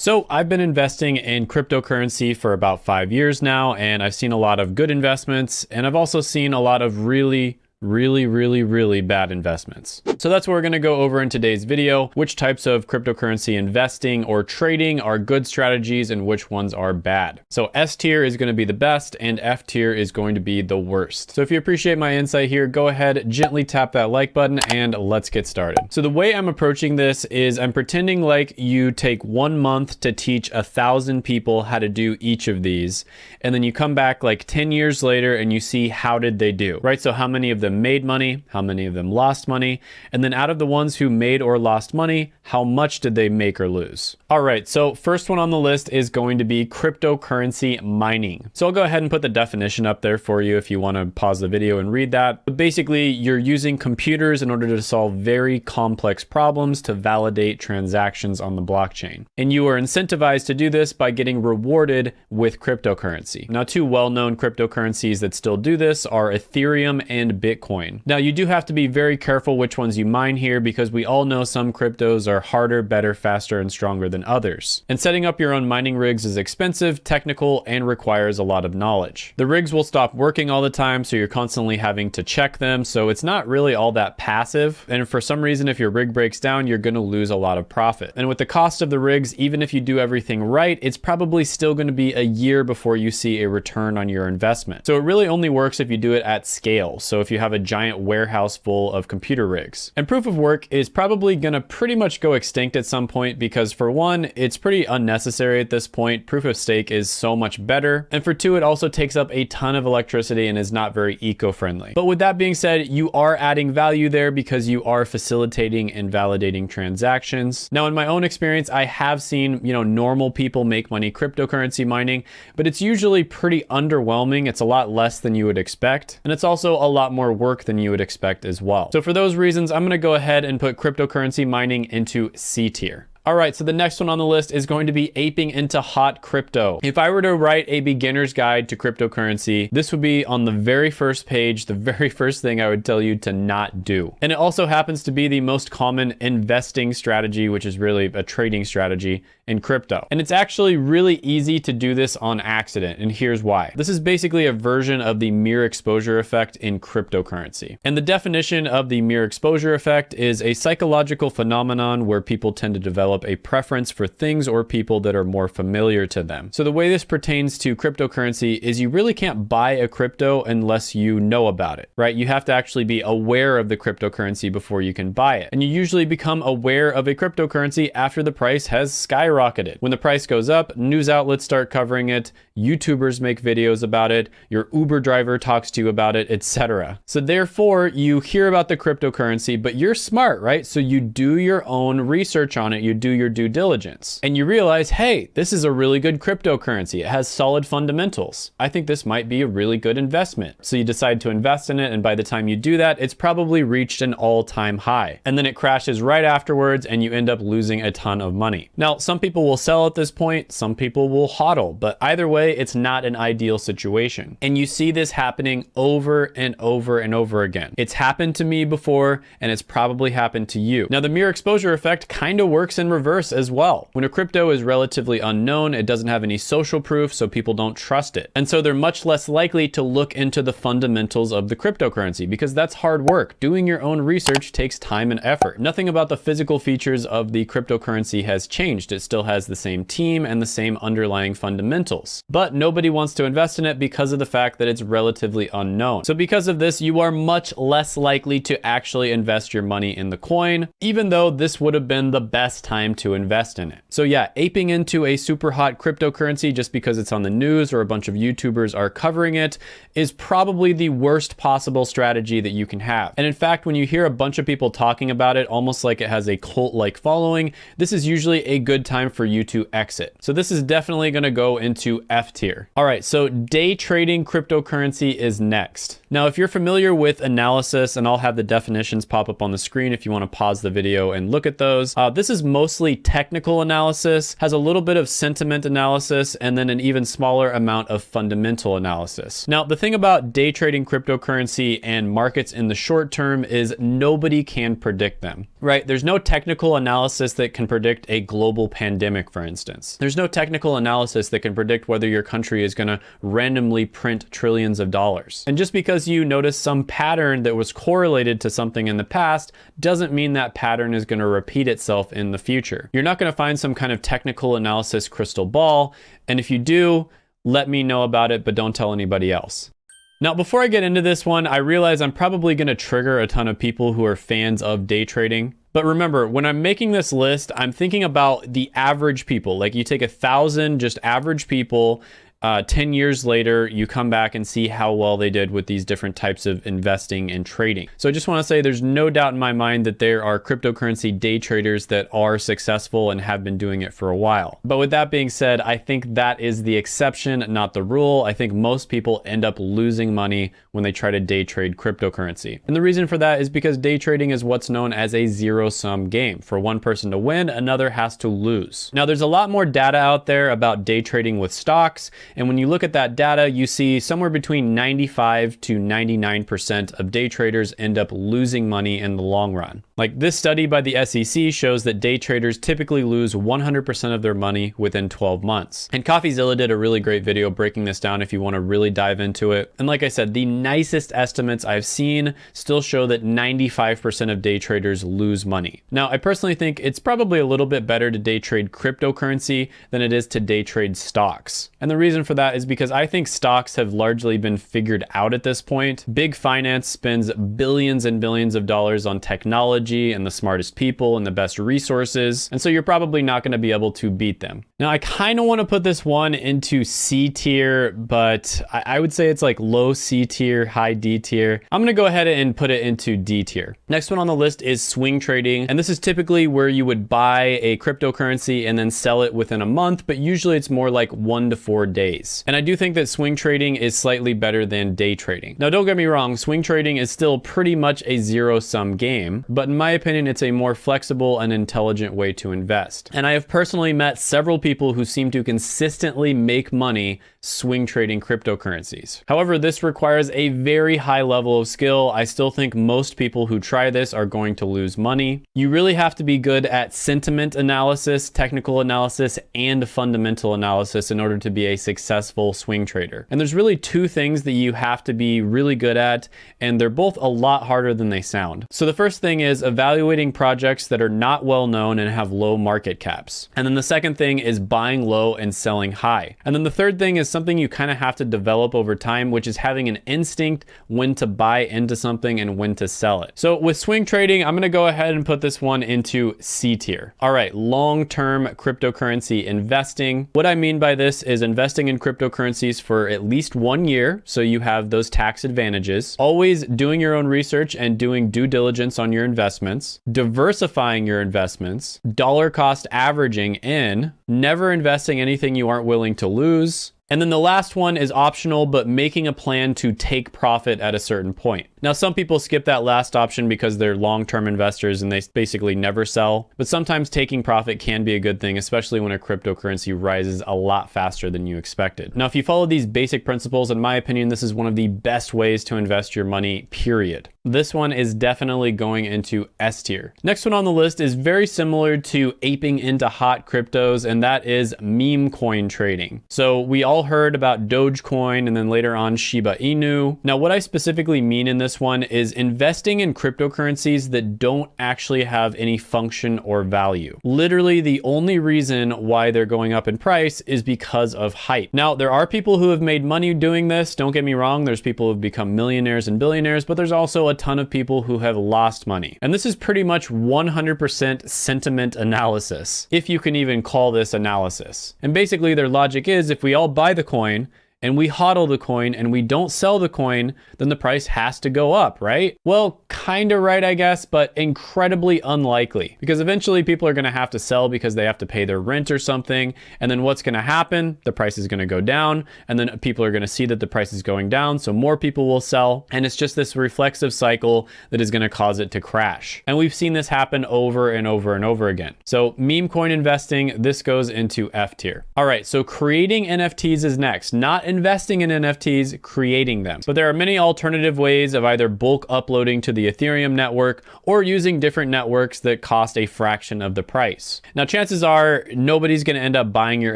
So I've been investing in cryptocurrency for about 5 years now, and I've seen a lot of good investments, and I've also seen a lot of really bad investments. So that's what we're gonna go over in today's video, which types of cryptocurrency investing or trading are good strategies and which ones are bad. So S tier is gonna be the best and F tier is going to be the worst. So if you appreciate my insight here, go ahead, gently tap that like button and let's get started. So the way I'm approaching this is I'm pretending like you take 1 month to teach 1,000 people how to do each of these. And then you come back like 10 years later and you see how did they do, right? So how many of them made money, how many of them lost money, and then out of the ones who made or lost money, how much did they make or lose? All right, so first one on the list is going to be cryptocurrency mining. So I'll go ahead and put the definition up there for you if you want to pause the video and read that. But basically, you're using computers in order to solve very complex problems to validate transactions on the blockchain. And you are incentivized to do this by getting rewarded with cryptocurrency. Now, two well-known cryptocurrencies that still do this are Ethereum and Bitcoin. Now, you do have to be very careful which ones you mine here because we all know some cryptos are harder, better, faster, and stronger than others. And setting up your own mining rigs is expensive, technical, and requires a lot of knowledge. The rigs will stop working all the time, so you're constantly having to check them, so it's not really all that passive. And for some reason, if your rig breaks down, you're gonna lose a lot of profit. And with the cost of the rigs, even if you do everything right, it's probably still gonna be a year before you see a return on your investment. So it really only works if you do it at scale. So if you have a giant warehouse full of computer rigs. And proof of work is probably gonna pretty much go extinct at some point because for one, it's pretty unnecessary at this point. Proof of stake is so much better. And for two, it also takes up a ton of electricity and is not very eco-friendly. But with that being said, you are adding value there because you are facilitating and validating transactions. Now, in my own experience, I have seen, normal people make money cryptocurrency mining, but it's usually pretty underwhelming. It's a lot less than you would expect. And it's also a lot more work than you would expect as well. So for those reasons, I'm gonna go ahead and put cryptocurrency mining into C tier. All right, so the next one on the list is going to be aping into hot crypto. If I were to write a beginner's guide to cryptocurrency, this would be on the very first page, the very first thing I would tell you to not do. And it also happens to be the most common investing strategy, which is really a trading strategy in crypto. And it's actually really easy to do this on accident, and here's why. This is basically a version of the mere exposure effect in cryptocurrency. And the definition of the mere exposure effect is a psychological phenomenon where people tend to develop a preference for things or people that are more familiar to them. So the way this pertains to cryptocurrency is you really can't buy a crypto unless you know about it, right? You have to actually be aware of the cryptocurrency before you can buy it. And you usually become aware of a cryptocurrency after the price has skyrocketed. When the price goes up, news outlets start covering it, YouTubers make videos about it, your Uber driver talks to you about it, etc. So therefore, you hear about the cryptocurrency, but you're smart, right? So you do your own research on it. You do your due diligence and you realize, hey, this is a really good cryptocurrency. It has solid fundamentals. I think this might be a really good investment. So you decide to invest in it. And by the time you do that, it's probably reached an all-time high. And then it crashes right afterwards and you end up losing a ton of money. Now, some people will sell at this point. Some people will hodl, but either way, it's not an ideal situation. And you see this happening over and over and over again. It's happened to me before and it's probably happened to you. Now, the mere exposure effect kind of works in reverse as well. When a crypto is relatively unknown, it doesn't have any social proof, so people don't trust it. And so they're much less likely to look into the fundamentals of the cryptocurrency because that's hard work. Doing your own research takes time and effort. Nothing about the physical features of the cryptocurrency has changed. It still has the same team and the same underlying fundamentals. But nobody wants to invest in it because of the fact that it's relatively unknown. So because of this, you are much less likely to actually invest your money in the coin, even though this would have been the best time to invest in it. So yeah, aping into a super hot cryptocurrency just because it's on the news or a bunch of YouTubers are covering it is probably the worst possible strategy that you can have. And in fact, when you hear a bunch of people talking about it, almost like it has a cult-like following, this is usually a good time for you to exit. So this is definitely going to go into F tier. All right, so day trading cryptocurrency is next. Now, if you're familiar with analysis, and I'll have the definitions pop up on the screen if you want to pause the video and look at those. This is mostly technical analysis, has a little bit of sentiment analysis, and then an even smaller amount of fundamental analysis. Now, the thing about day trading cryptocurrency and markets in the short term is nobody can predict them, right? There's no technical analysis that can predict a global pandemic pandemic, for instance. There's no technical analysis that can predict whether your country is going to randomly print trillions of dollars. And just because you notice some pattern that was correlated to something in the past doesn't mean that pattern is going to repeat itself in the future. You're not going to find some kind of technical analysis crystal ball, and if you do, let me know about it, but don't tell anybody else. Now, before I get into this one, I realize I'm probably going to trigger a ton of people who are fans of day trading. But remember, when I'm making this list, I'm thinking about the average people. Like, you take 1,000 just average people, 10 years later, you come back and see how well they did with these different types of investing and trading. So I just want to say there's no doubt in my mind that there are cryptocurrency day traders that are successful and have been doing it for a while. But with that being said, I think that is the exception, not the rule. I think most people end up losing money when they try to day trade cryptocurrency. And the reason for that is because day trading is what's known as a zero-sum game. For one person to win, another has to lose. Now, there's a lot more data out there about day trading with stocks. And when you look at that data, you see somewhere between 95 to 99% of day traders end up losing money in the long run. Like, this study by the SEC shows that day traders typically lose 100% of their money within 12 months. And CoffeeZilla did a really great video breaking this down if you want to really dive into it. And like I said, the nicest estimates I've seen still show that 95% of day traders lose money. Now, I personally think it's probably a little bit better to day trade cryptocurrency than it is to day trade stocks. And the reason for that is because I think stocks have largely been figured out at this point. Big finance spends billions and billions of dollars on technology and the smartest people and the best resources. And so you're probably not going to be able to beat them. Now, I kind of want to put this one into C tier, but I would say it's like low C tier, high D tier. I'm going to go ahead and put it into D tier. Next one on the list is swing trading. And this is typically where you would buy a cryptocurrency and then sell it within a month, but usually it's more like 1 to 4 days. And I do think that swing trading is slightly better than day trading. Now, don't get me wrong, swing trading is still pretty much a zero-sum game, but in my opinion, it's a more flexible and intelligent way to invest. And I have personally met several people who seem to consistently make money swing trading cryptocurrencies. However, this requires a very high level of skill. I still think most people who try this are going to lose money. You really have to be good at sentiment analysis, technical analysis, and fundamental analysis in order to be a successful swing trader. And there's really two things that you have to be really good at, and they're both a lot harder than they sound. So the first thing is evaluating projects that are not well known and have low market caps. And then the second thing is buying low and selling high. And then the third thing is something you kind of have to develop over time, which is having an instinct when to buy into something and when to sell it. So with swing trading, I'm going to go ahead and put this one into C tier. All right, long-term cryptocurrency investing. What I mean by this is investing in cryptocurrencies for at least 1 year, so you have those tax advantages. Always doing your own research and doing due diligence on your investments. Diversifying your investments. Dollar cost averaging in. Never investing anything you aren't willing to lose. And then the last one is optional, but making a plan to take profit at a certain point. Now, some people skip that last option because they're long-term investors and they basically never sell. But sometimes taking profit can be a good thing, especially when a cryptocurrency rises a lot faster than you expected. Now, if you follow these basic principles, in my opinion, this is one of the best ways to invest your money, period. This one is definitely going into S tier. Next one on the list is very similar to aping into hot cryptos, and that is Memecoin trading. So we all heard about Dogecoin and then later on Shiba Inu. Now, what I specifically mean in this one is investing in cryptocurrencies that don't actually have any function or value. Literally, the only reason why they're going up in price is because of hype. Now, there are people who have made money doing this. Don't get me wrong. There's people who have become millionaires and billionaires, but there's also a ton of people who have lost money. And this is pretty much 100% sentiment analysis, if you can even call this analysis. And basically their logic is if we all buy the coin and we hodl the coin and we don't sell the coin, then the price has to go up, right? Well, kind of right, I guess, but incredibly unlikely because eventually people are going to have to sell because they have to pay their rent or something. And then what's going to happen? The price is going to go down, and then people are going to see that the price is going down. So more people will sell. And it's just this reflexive cycle that is going to cause it to crash. And we've seen this happen over and over and over again. So meme coin investing, this goes into F tier. All right, so creating NFTs is next. Not investing in NFTs, creating them. But there are many alternative ways of either bulk uploading to the Ethereum network or using different networks that cost a fraction of the price. Now, chances are nobody's going to end up buying your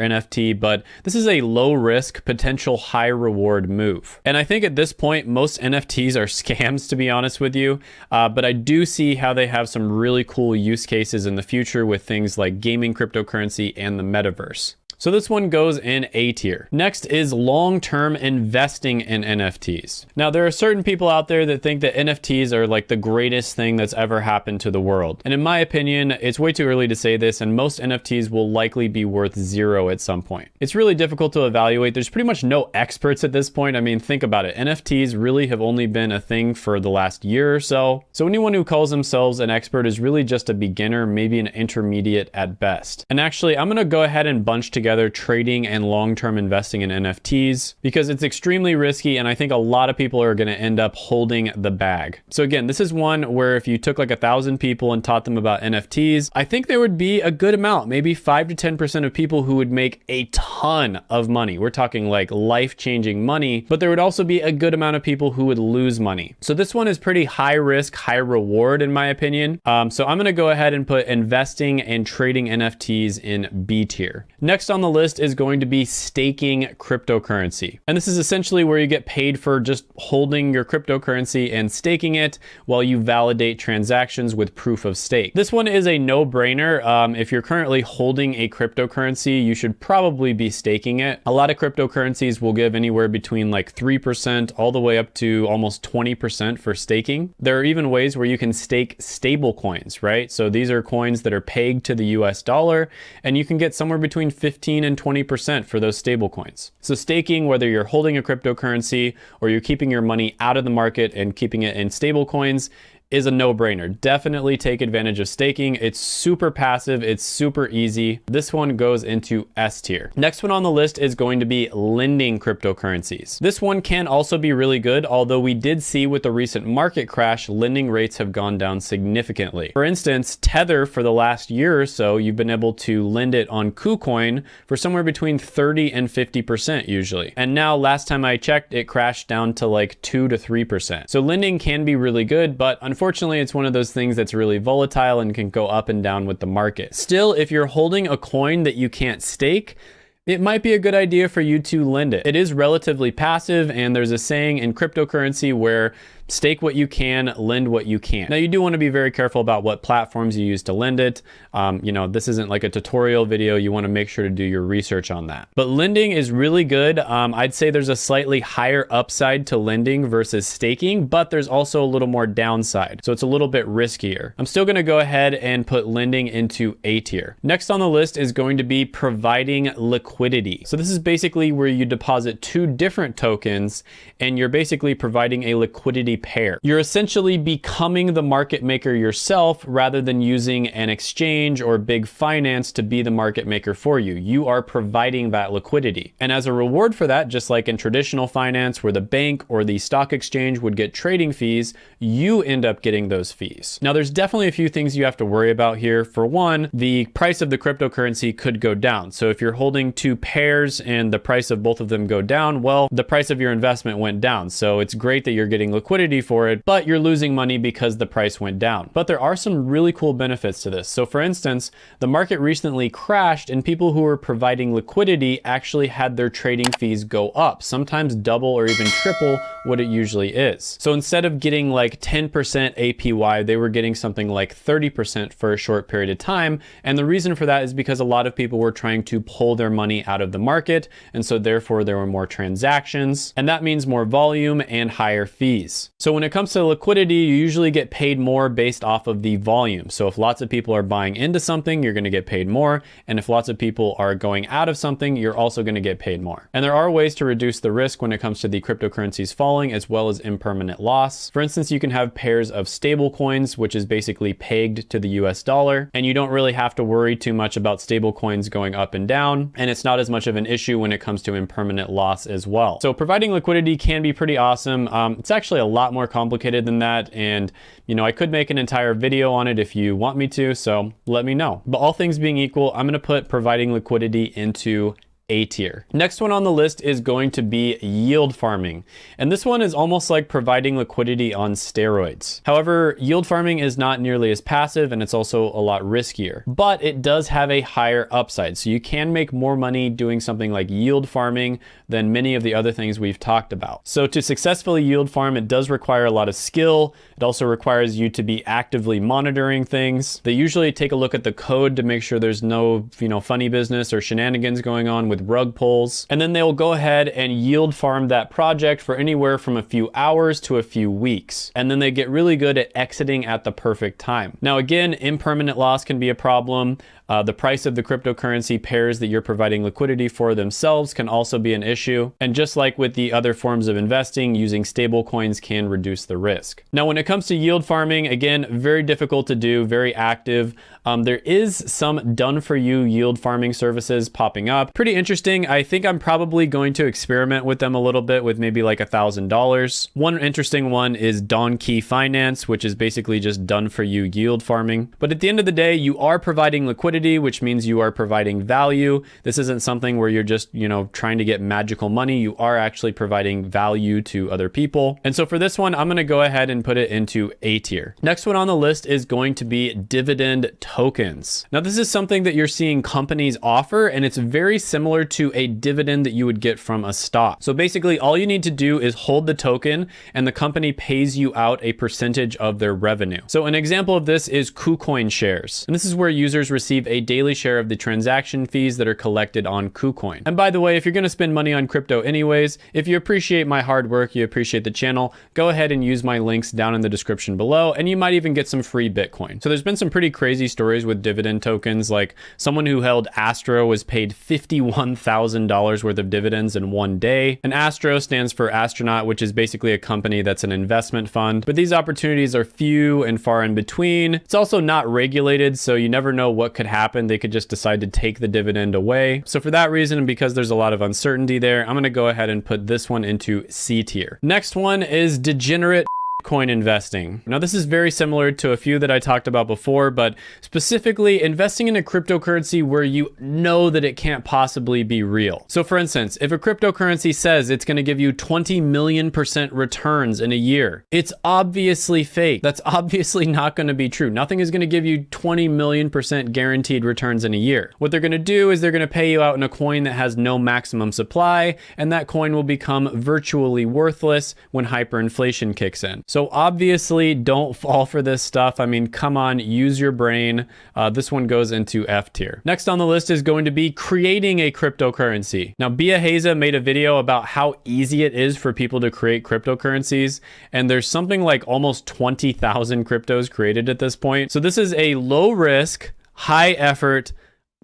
NFT, but this is a low risk, potential high reward move. And I think at this point, most NFTs are scams, to be honest with you. But I do see how they have some really cool use cases in the future with things like gaming cryptocurrency and the metaverse. So this one goes in A tier. Next is long-term investing in NFTs. Now, there are certain people out there that think that NFTs are like the greatest thing that's ever happened to the world. And in my opinion, it's way too early to say this, and most NFTs will likely be worth zero at some point. It's really difficult to evaluate. There's pretty much no experts at this point. I mean, think about it. NFTs really have only been a thing for the last year or so. So anyone who calls themselves an expert is really just a beginner, maybe an intermediate at best. And actually, I'm gonna go ahead and bunch together trading and long-term investing in NFTs because it's extremely risky, and I think a lot of people are going to end up holding the bag. So again, this is one where if you took like 1,000 people and taught them about NFTs, I think there would be a good amount, maybe 5 to 10% of people who would make a ton of money. We're talking like life-changing money, but there would also be a good amount of people who would lose money. So this one is pretty high risk, high reward in my opinion. So I'm going to go ahead and put investing and trading NFTs in B tier. Next on the list is going to be staking cryptocurrency. And this is essentially where you get paid for just holding your cryptocurrency and staking it while you validate transactions with proof of stake. This one is a no-brainer. If you're currently holding a cryptocurrency, you should probably be staking it. A lot of cryptocurrencies will give anywhere between like 3% all the way up to almost 20% for staking. There are even ways where you can stake stable coins, right? So these are coins that are pegged to the US dollar, and you can get somewhere between 15 and 20% for those stable coins. So staking, whether you're holding a cryptocurrency or you're keeping your money out of the market and keeping it in stable coins, is a no-brainer. Definitely take advantage of staking. It's super passive. It's super easy. This one goes into S tier. Next one on the list is going to be lending cryptocurrencies. This one can also be really good, although we did see with the recent market crash, lending rates have gone down significantly. For instance, Tether for the last year or so, you've been able to lend it on KuCoin for somewhere between 30 and 50% usually. And now last time I checked, it crashed down to like 2 to 3%. So lending can be really good, but unfortunately, it's one of those things that's really volatile and can go up and down with the market. Still, if you're holding a coin that you can't stake, it might be a good idea for you to lend it. It is relatively passive, and there's a saying in cryptocurrency where stake what you can, lend what you can't. Now, you do want to be very careful about what platforms you use to lend it. This isn't like a tutorial video. You want to make sure to do your research on that. But lending is really good. I'd say there's a slightly higher upside to lending versus staking, but there's also a little more downside. So it's a little bit riskier. I'm still going to go ahead and put lending into A tier. Next on the list is going to be providing liquidity. So this is basically where you deposit two different tokens and you're basically providing a liquidity pair. You're essentially becoming the market maker yourself rather than using an exchange or big finance to be the market maker for you. You are providing that liquidity. And as a reward for that, just like in traditional finance where the bank or the stock exchange would get trading fees, you end up getting those fees. Now, there's definitely a few things you have to worry about here. For one, the price of the cryptocurrency could go down. So if you're holding two pairs and the price of both of them go down, well, the price of your investment went down. So it's great that you're getting liquidity for it, but you're losing money because the price went down. But there are some really cool benefits to this. So for instance, the market recently crashed and people who were providing liquidity actually had their trading fees go up, sometimes double or even triple what it usually is. So instead of getting like 10% APY, they were getting something like 30% for a short period of time. And the reason for that is because a lot of people were trying to pull their money out of the market. And so therefore there were more transactions, and that means more volume and higher fees. So when it comes to liquidity, you usually get paid more based off of the volume. So if lots of people are buying into something, you're going to get paid more. And if lots of people are going out of something, you're also going to get paid more. And there are ways to reduce the risk when it comes to the cryptocurrencies falling, as well as impermanent loss. For instance, you can have pairs of stable coins, which is basically pegged to the US dollar. And you don't really have to worry too much about stable coins going up and down. And it's not as much of an issue when it comes to impermanent loss as well. So providing liquidity can be pretty awesome. It's actually a lot more complicated than that, and I could make an entire video on it if you want me to, so let me know. But all things being equal, I'm going to put providing liquidity into A tier. Next one on the list is going to be yield farming. And this one is almost like providing liquidity on steroids. However, yield farming is not nearly as passive and it's also a lot riskier, but it does have a higher upside. So you can make more money doing something like yield farming than many of the other things we've talked about. So to successfully yield farm, it does require a lot of skill. It also requires you to be actively monitoring things. They usually take a look at the code to make sure there's no, funny business or shenanigans going on with rug pulls. And then they'll go ahead and yield farm that project for anywhere from a few hours to a few weeks. And then they get really good at exiting at the perfect time. Now, again, impermanent loss can be a problem. The price of the cryptocurrency pairs that you're providing liquidity for themselves can also be an issue. And just like with the other forms of investing, using stable coins can reduce the risk. Now, when it comes to yield farming, again, very difficult to do, very active. There is some done-for-you yield farming services popping up. Pretty interesting. I think I'm probably going to experiment with them a little bit with maybe like $1,000. One interesting one is Donkey Finance, which is basically just done-for-you yield farming. But at the end of the day, you are providing liquidity, which means you are providing value. This isn't something where you're just, trying to get magical money. You are actually providing value to other people. And so for this one, I'm going to go ahead and put it into A tier. Next one on the list is going to be Dividend Tokens. Now, this is something that you're seeing companies offer, and it's very similar to a dividend that you would get from a stock. So basically, all you need to do is hold the token, and the company pays you out a percentage of their revenue. So an example of this is KuCoin shares. And this is where users receive a daily share of the transaction fees that are collected on KuCoin. And by the way, if you're going to spend money on crypto anyways, if you appreciate my hard work, you appreciate the channel, go ahead and use my links down in the description below, and you might even get some free Bitcoin. So there's been some pretty crazy stories with dividend tokens. Like someone who held ASTRO was paid $51,000 worth of dividends in one day. And ASTRO stands for Astronaut, which is basically a company that's an investment fund. But these opportunities are few and far in between. It's also not regulated, so you never know what could happen. They could just decide to take the dividend away. So for that reason, and because there's a lot of uncertainty there, I'm going to go ahead and put this one into C tier. Next one is degenerate coin investing. Now, this is very similar to a few that I talked about before, but specifically investing in a cryptocurrency where you know that it can't possibly be real. So for instance, if a cryptocurrency says it's going to give you 20 million% returns in a year, it's obviously fake. That's obviously not going to be true. Nothing is going to give you 20 million% guaranteed returns in a year. What they're going to do is they're going to pay you out in a coin that has no maximum supply, and that coin will become virtually worthless when hyperinflation kicks in. So obviously don't fall for this stuff. I mean, come on, use your brain. This one goes into F tier. Next on the list is going to be creating a cryptocurrency. Now, Bia Heza made a video about how easy it is for people to create cryptocurrencies. And there's something like almost 20,000 cryptos created at this point. So this is a low risk, high effort,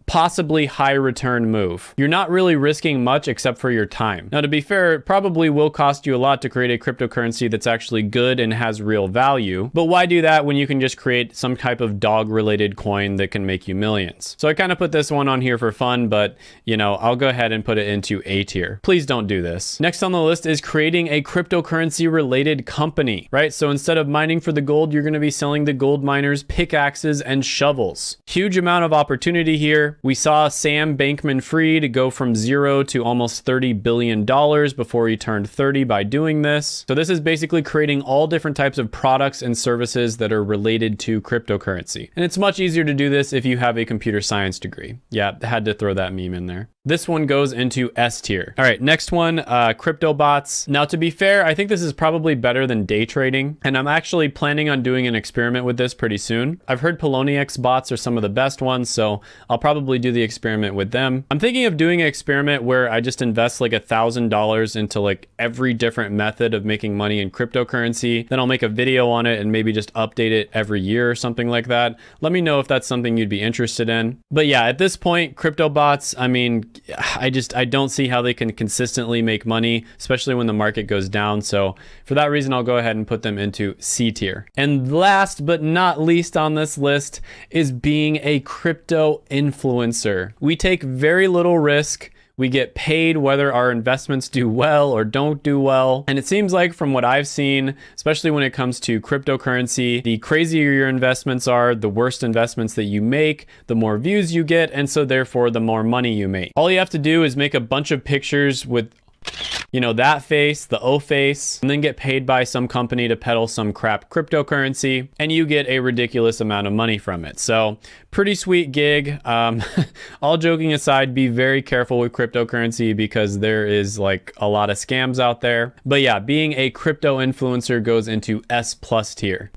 possibly high return move. You're not really risking much except for your time. Now, to be fair, it probably will cost you a lot to create a cryptocurrency that's actually good and has real value. But why do that when you can just create some type of dog related coin that can make you millions? So I kind of put this one on here for fun, but I'll go ahead and put it into A tier. Please don't do this. Next on the list is creating a cryptocurrency related company, right? So instead of mining for the gold, you're going to be selling the gold miners pickaxes and shovels. Huge amount of opportunity here. We saw Sam Bankman-Fried go from 0 to almost $30 billion before he turned 30 by doing this. So this is basically creating all different types of products and services that are related to cryptocurrency. And it's much easier to do this if you have a computer science degree. Yeah, had to throw that meme in there. This one goes into S tier. All right, next one, crypto bots. Now, to be fair, I think this is probably better than day trading, and I'm actually planning on doing an experiment with this pretty soon. I've heard Poloniex bots are some of the best ones, so I'll probably do the experiment with them. I'm thinking of doing an experiment where I just invest like $1,000 into like every different method of making money in cryptocurrency. Then I'll make a video on it and maybe just update it every year or something like that. Let me know if that's something you'd be interested in. But yeah, at this point, crypto bots, I mean, I don't see how they can consistently make money, especially when the market goes down. So for that reason, I'll go ahead and put them into C tier. And last but not least on this list is being a crypto influencer. We take very little risk. We get paid whether our investments do well or don't do well. And it seems like from what I've seen, especially when it comes to cryptocurrency, the crazier your investments are, the worse investments that you make, the more views you get, and so therefore the more money you make. All you have to do is make a bunch of pictures with, you know, that face, the O face, and then get paid by some company to peddle some crap cryptocurrency, and you get a ridiculous amount of money from it. So pretty sweet gig. All joking aside, be very careful with cryptocurrency because there is like a lot of scams out there. But yeah, being a crypto influencer goes into S+ tier.